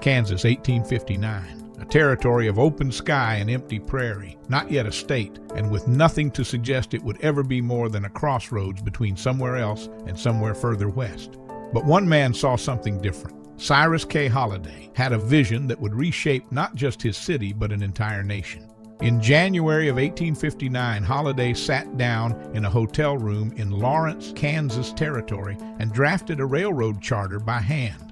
Kansas, 1859. A territory of open sky and empty prairie, not yet a state, and with nothing to suggest it would ever be more than a crossroads between somewhere else and somewhere further west. But one man saw something different. Cyrus K. Holliday had a vision that would reshape not just his city, but an entire nation. In January of 1859, Holliday sat down in a hotel room in Lawrence, Kansas territory and drafted a railroad charter by hand.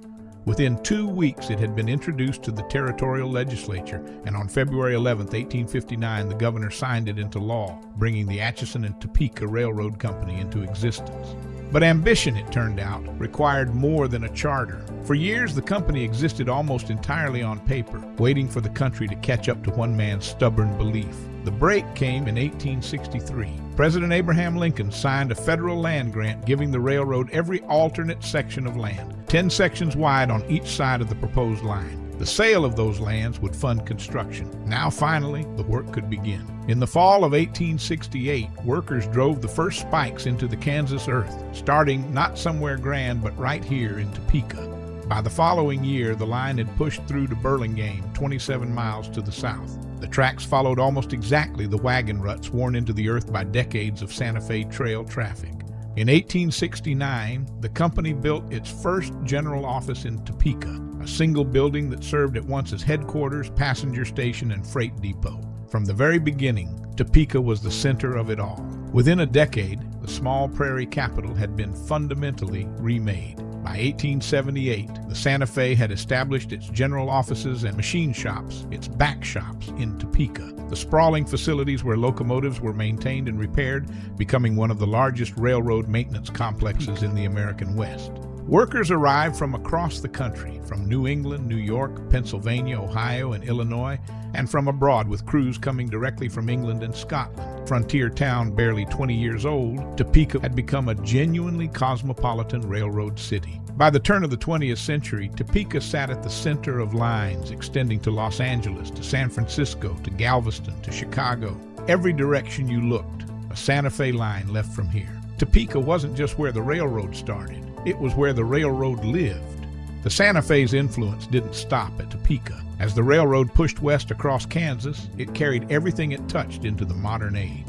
Within 2 weeks, it had been introduced to the territorial legislature, and on February 11, 1859, the governor signed it into law, bringing the Atchison and Topeka Railroad Company into existence. But ambition, it turned out, required more than a charter. For years, the company existed almost entirely on paper, waiting for the country to catch up to one man's stubborn belief. The break came in 1863. President Abraham Lincoln signed a federal land grant giving the railroad every alternate section of land, 10 sections wide on each side of the proposed line. The sale of those lands would fund construction. Now, finally, the work could begin. In the fall of 1868, workers drove the first spikes into the Kansas earth, starting not somewhere grand, but right here in Topeka. By the following year, the line had pushed through to Burlingame, 27 miles to the south. The tracks followed almost exactly the wagon ruts worn into the earth by decades of Santa Fe Trail traffic. In 1869, the company built its first general office in Topeka, a single building that served at once as headquarters, passenger station, and freight depot. From the very beginning, Topeka was the center of it all. Within a decade, the small prairie capital had been fundamentally remade. By 1878, the Santa Fe had established its general offices and machine shops, its back shops, in Topeka. The sprawling facilities where locomotives were maintained and repaired, becoming one of the largest railroad maintenance complexes in the American West. Workers arrived from across the country, from New England, New York, Pennsylvania, Ohio, and Illinois, and from abroad with crews coming directly from England and Scotland. Frontier town barely 20 years old, Topeka had become a genuinely cosmopolitan railroad city. By the turn of the 20th century, Topeka sat at the center of lines extending to Los Angeles, to San Francisco, to Galveston, to Chicago. Every direction you looked, a Santa Fe line left from here. Topeka wasn't just where the railroad started. It was where the railroad lived. The Santa Fe's influence didn't stop at Topeka. As the railroad pushed west across Kansas, it carried everything it touched into the modern age.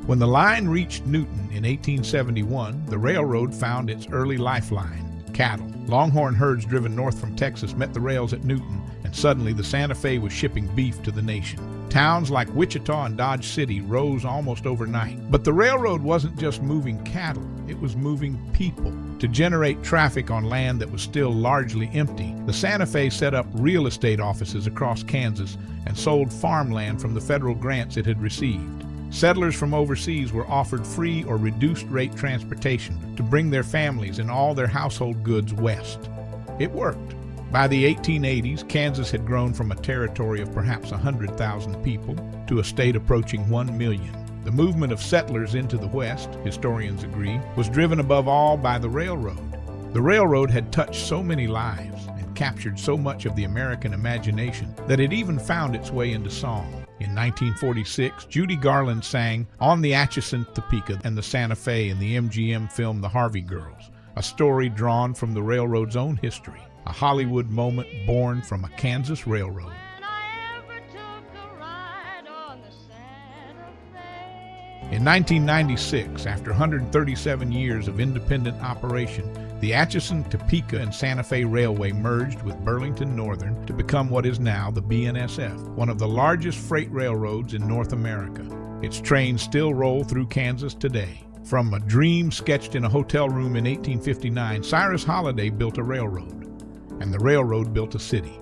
When the line reached Newton in 1871, the railroad found its early lifeline, cattle. Longhorn herds driven north from Texas met the rails at Newton, and suddenly the Santa Fe was shipping beef to the nation. Towns like Wichita and Dodge City rose almost overnight. But the railroad wasn't just moving cattle, it was moving people. To generate traffic on land that was still largely empty, the Santa Fe set up real estate offices across Kansas and sold farmland from the federal grants it had received. Settlers from overseas were offered free or reduced-rate transportation to bring their families and all their household goods west. It worked. By the 1880s, Kansas had grown from a territory of perhaps 100,000 people to a state approaching 1 million. The movement of settlers into the West, historians agree, was driven above all by the railroad. The railroad had touched so many lives and captured so much of the American imagination that it even found its way into song. In 1946, Judy Garland sang "On the Atchison, Topeka and the Santa Fe" in the MGM film The Harvey Girls, a story drawn from the railroad's own history, a Hollywood moment born from a Kansas railroad. In 1996, after 137 years of independent operation, the Atchison, Topeka, and Santa Fe Railway merged with Burlington Northern to become what is now the BNSF, one of the largest freight railroads in North America. Its trains still roll through Kansas today. From a dream sketched in a hotel room in 1859, Cyrus Holliday built a railroad, and the railroad built a city.